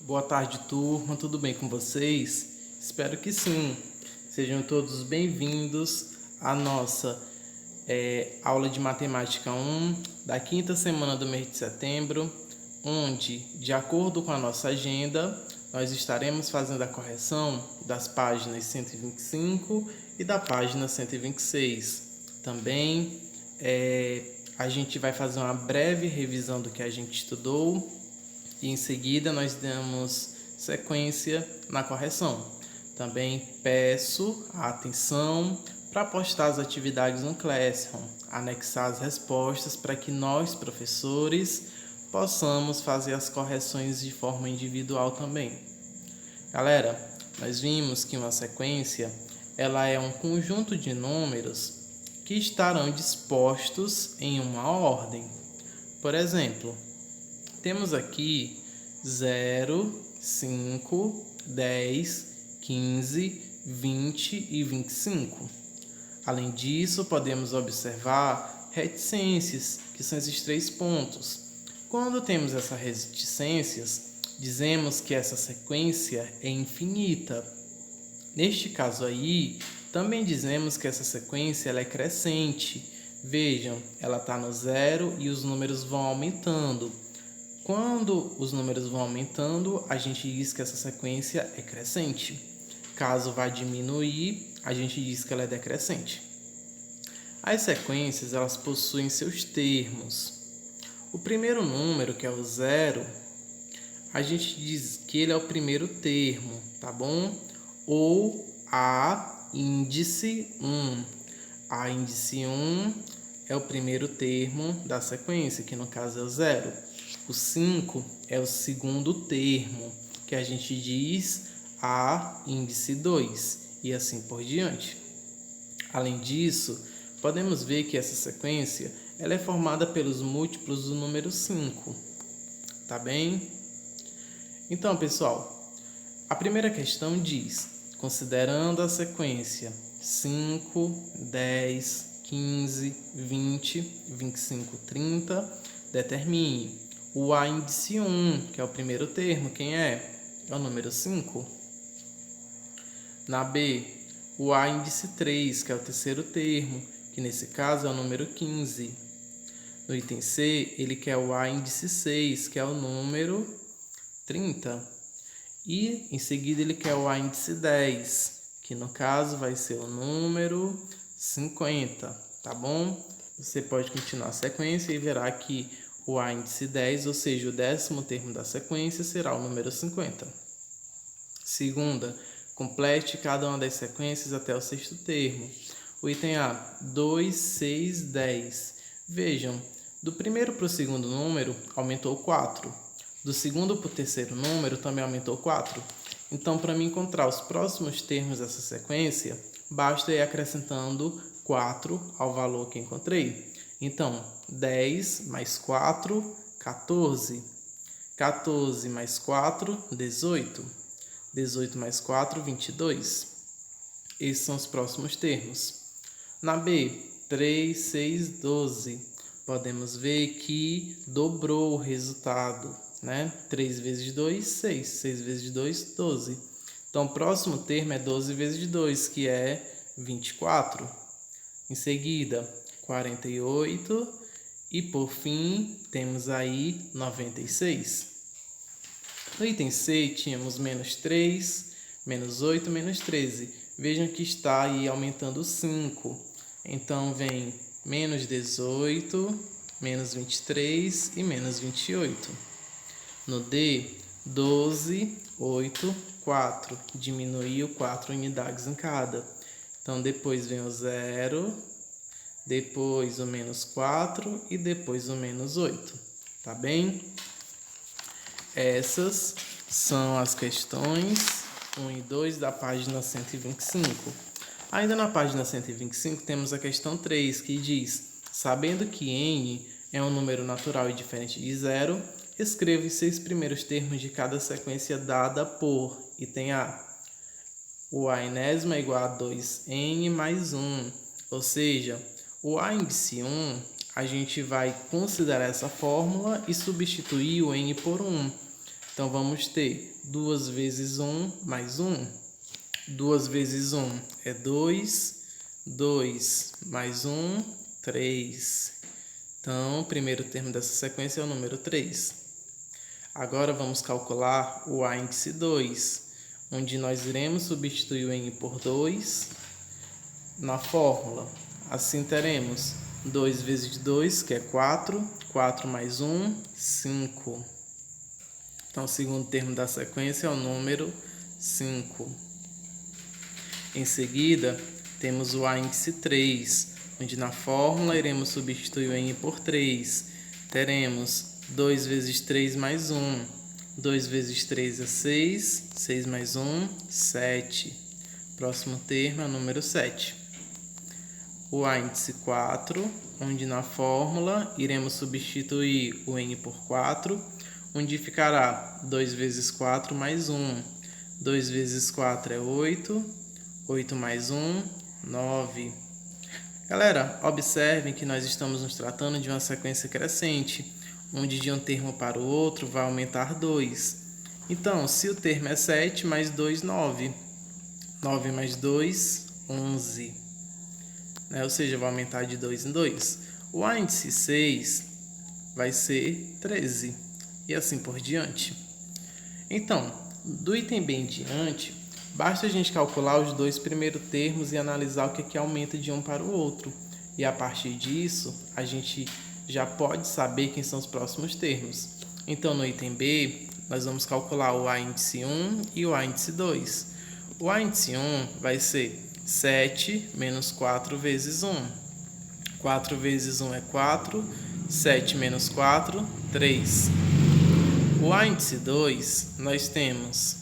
Boa tarde, turma. Tudo bem com vocês? Espero que sim. Sejam todos bem-vindos à nossa aula de Matemática 1 da quinta semana do mês de setembro, onde, de acordo com a nossa agenda, nós estaremos fazendo a correção das páginas 125 e da página 126. Também a gente vai fazer uma breve revisão do que a gente estudou e em seguida nós damos sequência na correção. Também peço a atenção para postar as atividades no Classroom, anexar as respostas para que nós, professores, possamos fazer as correções de forma individual também. Galera, nós vimos que uma sequência ela é um conjunto de números que estarão dispostos em uma ordem. Por exemplo, temos aqui 0, 5, 10, 15, 20 e 25. Além disso, podemos observar reticências, que são esses 3 pontos. Quando temos essas reticências, dizemos que essa sequência é infinita. Neste caso aí, também dizemos que essa sequência ela é crescente. Vejam, ela está no 0 e os números vão aumentando. Quando os números vão aumentando, a gente diz que essa sequência é crescente. Caso vá diminuir, a gente diz que ela é decrescente. As sequências, elas possuem seus termos. O primeiro número, que é o 0, a gente diz que ele é o primeiro termo, tá bom? Ou a índice 1. A índice 1 é o primeiro termo da sequência, que no caso é o 0. O 5 é o segundo termo, que a gente diz a índice 2, e assim por diante. Além disso, podemos ver que essa sequência ela é formada pelos múltiplos do número 5. Tá bem? Então, pessoal, a primeira questão diz: considerando a sequência 5, 10, 15, 20, 25, 30, determine o A índice 1, que é o primeiro termo. Quem é? É o número 5. Na B, o A índice 3, que é o terceiro termo, que nesse caso é o número 15. No item C, ele quer o A índice 6, que é o número 30. E em seguida ele quer o A índice 10, que no caso vai ser o número 50, tá bom? Você pode continuar a sequência e verá que o A índice 10, ou seja, o 10º termo da sequência, será o número 50. Segunda, complete cada uma das sequências até o 6º termo. O item A, 2, 6, 10. Vejam, do primeiro para o segundo número, aumentou 4. Do segundo para o terceiro número, também aumentou 4. Então, para me encontrar os próximos termos dessa sequência, basta ir acrescentando 4 ao valor que encontrei. Então, 10 mais 4, 14. 14 mais 4, 18. 18 mais 4, 22. Esses são os próximos termos. Na B, 3, 6, 12. Podemos ver que dobrou o resultado, né? 3 vezes 2, 6. 6 vezes 2, 12. Então, o próximo termo é 12 vezes 2, que é 24. Em seguida, 48 e por fim temos aí 96. No item C tínhamos menos 3, menos 8, menos 13. Vejam que está aí aumentando 5. Então vem menos 18, menos 23 e menos 28. No D, 12, 8, 4. Diminuiu 4 unidades em cada. Então depois vem o 0, depois o menos 4 e depois o menos 8, tá bem? Essas são as questões 1 e 2 da página 125. Ainda na página 125 temos a questão 3, que diz: sabendo que n é um número natural e diferente de 0, escreva os 6 primeiros termos de cada sequência dada por item A. O A enésimo é igual a 2n mais 1, ou seja, o A índice 1, a gente vai considerar essa fórmula e substituir o n por 1. Então, vamos ter 2 vezes 1 mais 1. 2 vezes 1 é 2. 2 mais 1, 3. Então, o primeiro termo dessa sequência é o número 3. Agora, vamos calcular o A índice 2, onde nós iremos substituir o N por 2 na fórmula. Assim, teremos 2 vezes 2, que é 4. 4 mais 1, 5. Então, o segundo termo da sequência é o número 5. Em seguida, temos o A índice 3, onde na fórmula iremos substituir o N por 3. Teremos 2 vezes 3 mais 1. 2 vezes 3 é 6. 6 mais 1, 7. Próximo termo é o número 7. O A índice 4, onde na fórmula iremos substituir o N por 4, onde ficará 2 vezes 4 mais 1. 2 vezes 4 é 8. 8 mais 1, 9. Galera, observem que nós estamos nos tratando de uma sequência crescente, onde de um termo para o outro vai aumentar 2. Então, se o termo é 7 mais 2, 9. 9 mais 2, 11. Ou seja, vai aumentar de 2 em 2. O A índice 6 vai ser 13. E assim por diante. Então, do item B em diante, basta a gente calcular os dois primeiros termos e analisar o que aumenta de um para o outro. E a partir disso, a gente já pode saber quem são os próximos termos. Então, no item B, nós vamos calcular o A índice 1 e o A índice 2. O A índice 1 vai ser 7 menos 4 vezes 1. 4 vezes 1 é 4. 7 menos 4, 3. O A índice 2, nós temos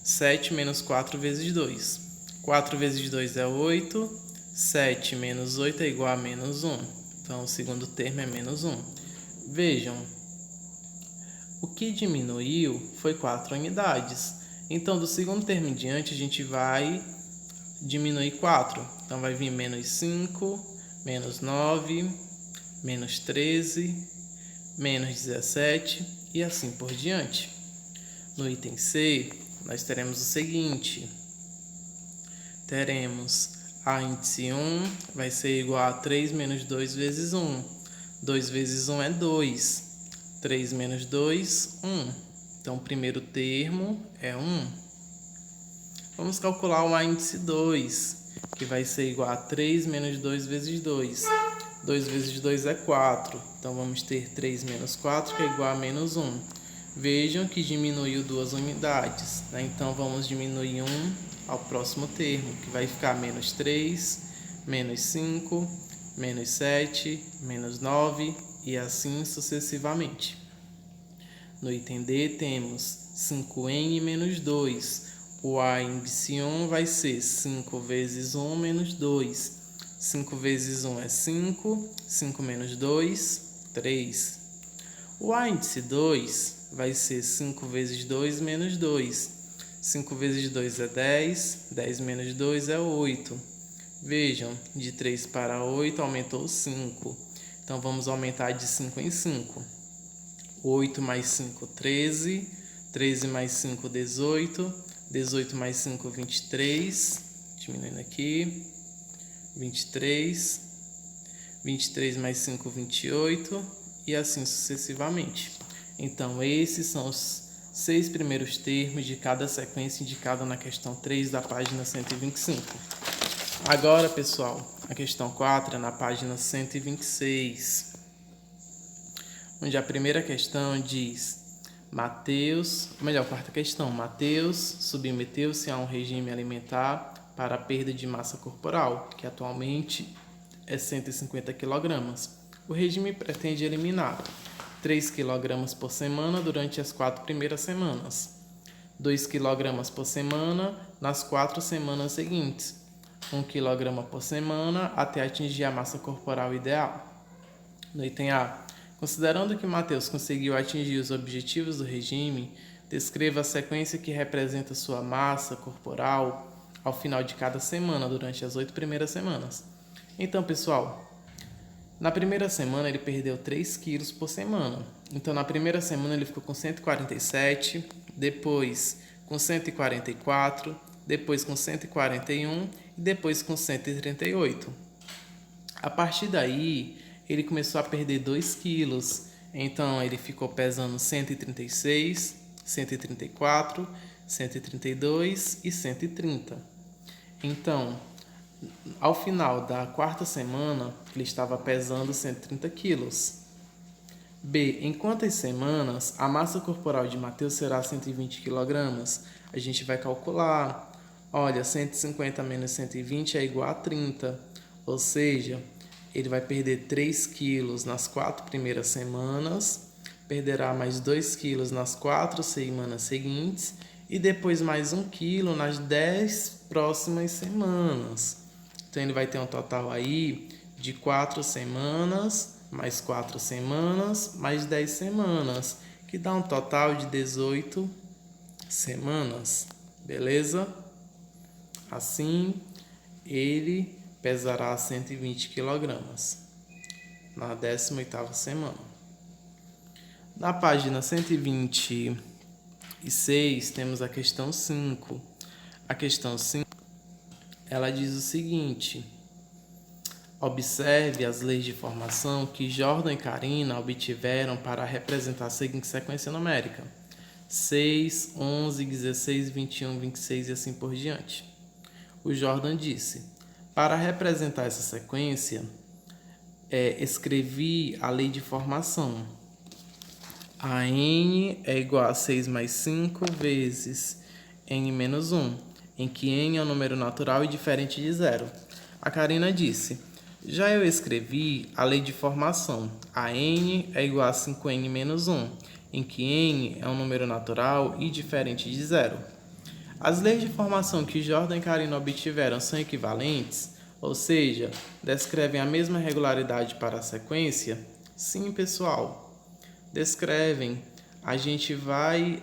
7 menos 4 vezes 2. 4 vezes 2 é 8. 7 menos 8 é igual a menos 1. Então, o segundo termo é menos 1. Vejam, o que diminuiu foi 4 unidades. Então, do segundo termo em diante, a gente vai diminuir 4. Então, vai vir menos 5, menos 9, menos 13, menos 17 e assim por diante. No item C, nós teremos o seguinte. Teremos A índice 1 vai ser igual a 3 menos 2 vezes 1. 2 vezes 1 é 2. 3 menos 2, 1. Então, o primeiro termo é 1. Vamos calcular o A índice 2, que vai ser igual a 3 menos 2 vezes 2. 2 vezes 2 é 4. Então, vamos ter 3 menos 4, que é igual a menos 1. Vejam que diminuiu 2 unidades. Então, vamos diminuir 1 ao próximo termo, que vai ficar menos 3, menos 5, menos 7, menos 9 e assim sucessivamente. No item D, temos 5n menos 2. O A índice 1 vai ser 5 vezes 1 menos 2. 5 vezes 1 é 5. 5 menos 2, 3. O A índice 2 vai ser 5 vezes 2 menos 2. 5 vezes 2 é 10. 10 menos 2 é 8. Vejam, de 3 para 8 aumentou 5. Então, vamos aumentar de 5 em 5. 8 mais 5, 13. 13 mais 5, 18. 18 mais 5, 23. Diminuindo aqui. 23. 23 mais 5, 28. E assim sucessivamente. Então, esses são os 6 primeiros termos de cada sequência indicada na questão 3 da página 125. Agora, pessoal, a questão 4 é na página 126. Onde a primeira questão diz: quarta questão, Mateus submeteu-se a um regime alimentar para a perda de massa corporal, que atualmente é 150 kg. O regime pretende eliminar 3 kg por semana durante as 4 primeiras semanas, 2 kg por semana nas 4 semanas seguintes, 1 kg por semana até atingir a massa corporal ideal. No item A, considerando que Mateus conseguiu atingir os objetivos do regime, descreva a sequência que representa sua massa corporal ao final de cada semana durante as 8 primeiras semanas. Então, pessoal, Na primeira semana ele perdeu 3 quilos por semana. Então na primeira semana ele ficou com 147, depois com 144, depois com 141 e depois com 138. A partir daí ele começou a perder 2 quilos. Então ele ficou pesando 136, 134, 132 e 130. Então, ao final da quarta semana, ele estava pesando 130 quilos. B. Em quantas semanas a massa corporal de Mateus será 120 quilogramas? A gente vai calcular. Olha, 150 menos 120 é igual a 30. Ou seja, ele vai perder 3 quilos nas 4 primeiras semanas, perderá mais 2 quilos nas 4 semanas seguintes e depois mais 1 quilo nas 10 próximas semanas. Então ele vai ter um total aí de 4 semanas, mais 4 semanas, mais 10 semanas, que dá um total de 18 semanas, beleza? Assim, ele pesará 120 quilogramas na 18ª semana. Na página 126, temos a questão 5. A questão 5, ela diz o seguinte: observe as leis de formação que Jordan e Karina obtiveram para representar a seguinte sequência numérica: 6, 11, 16, 21, 26 e assim por diante. O Jordan disse: para representar essa sequência, escrevi a lei de formação. A n é igual a 6 mais 5 vezes n menos 1, em que n é um número natural e diferente de zero. A Karina disse: já eu escrevi a lei de formação. A n é igual a 5n menos 1, em que n é um número natural e diferente de zero. As leis de formação que Jordan e Karina obtiveram são equivalentes, ou seja, descrevem a mesma regularidade para a sequência? Sim, pessoal, descrevem. A gente vai,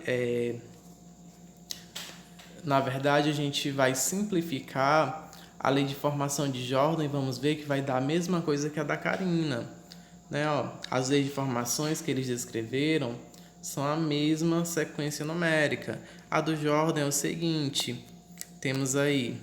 na verdade, a gente vai simplificar a lei de formação de Jordan e vamos ver que vai dar a mesma coisa que a da Karina, né? As leis de formações que eles descreveram são a mesma sequência numérica. A do Jordan é o seguinte: temos aí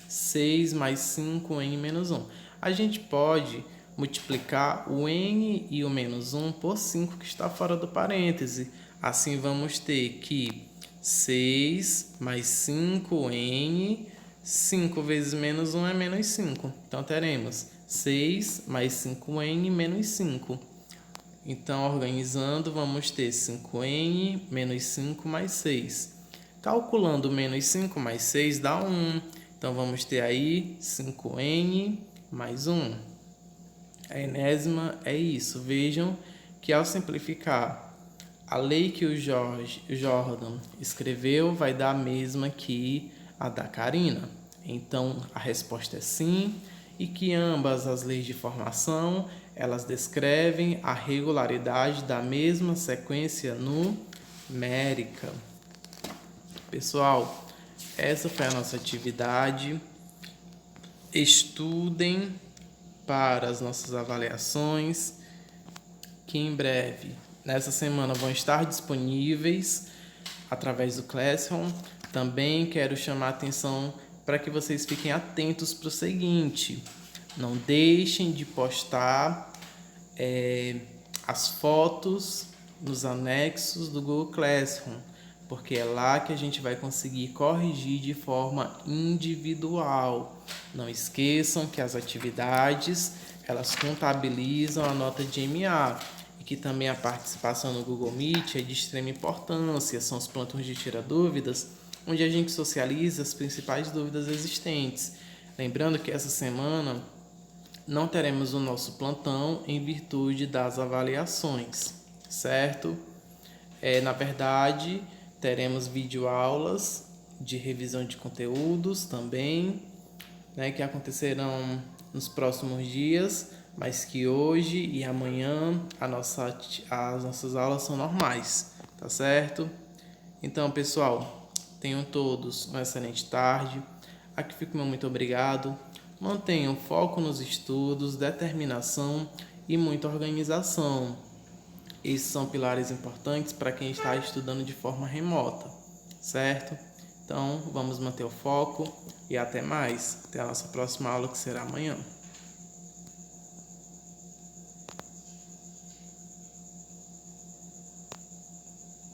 6 mais 5n menos 1. A gente pode multiplicar o n e o menos 1 por 5 que está fora do parêntese. Assim vamos ter que 6 mais 5n, 5 vezes menos 1 é menos 5. Então teremos 6 mais 5n menos 5. Então, organizando, vamos ter 5n menos 5 mais 6. Calculando menos 5 mais 6 dá 1. Então, vamos ter aí 5n mais 1. A enésima é isso. Vejam que ao simplificar, a lei que o Jordan escreveu vai dar a mesma que a da Karina. Então, a resposta é sim, e que ambas as leis de formação, elas descrevem a regularidade da mesma sequência numérica. Pessoal, essa foi a nossa atividade. Estudem para as nossas avaliações, que em breve, nessa semana, vão estar disponíveis através do Classroom. Também quero chamar a atenção para que vocês fiquem atentos para o seguinte: não deixem de postar as fotos nos anexos do Google Classroom, porque é lá que a gente vai conseguir corrigir de forma individual. Não esqueçam que as atividades, elas contabilizam a nota de MA e que também a participação no Google Meet é de extrema importância. São os plantões de tira dúvidas, onde a gente socializa as principais dúvidas existentes. Lembrando que essa semana não teremos o nosso plantão em virtude das avaliações, certo? Na verdade, teremos videoaulas de revisão de conteúdos também, né, que acontecerão nos próximos dias, mas que hoje e amanhã as nossas aulas são normais, tá certo? Então, pessoal, tenham todos uma excelente tarde. Aqui fico meu muito obrigado. Mantenham foco nos estudos, determinação e muita organização. Esses são pilares importantes para quem está estudando de forma remota, certo? Então, vamos manter o foco e até mais. Até a nossa próxima aula, que será amanhã.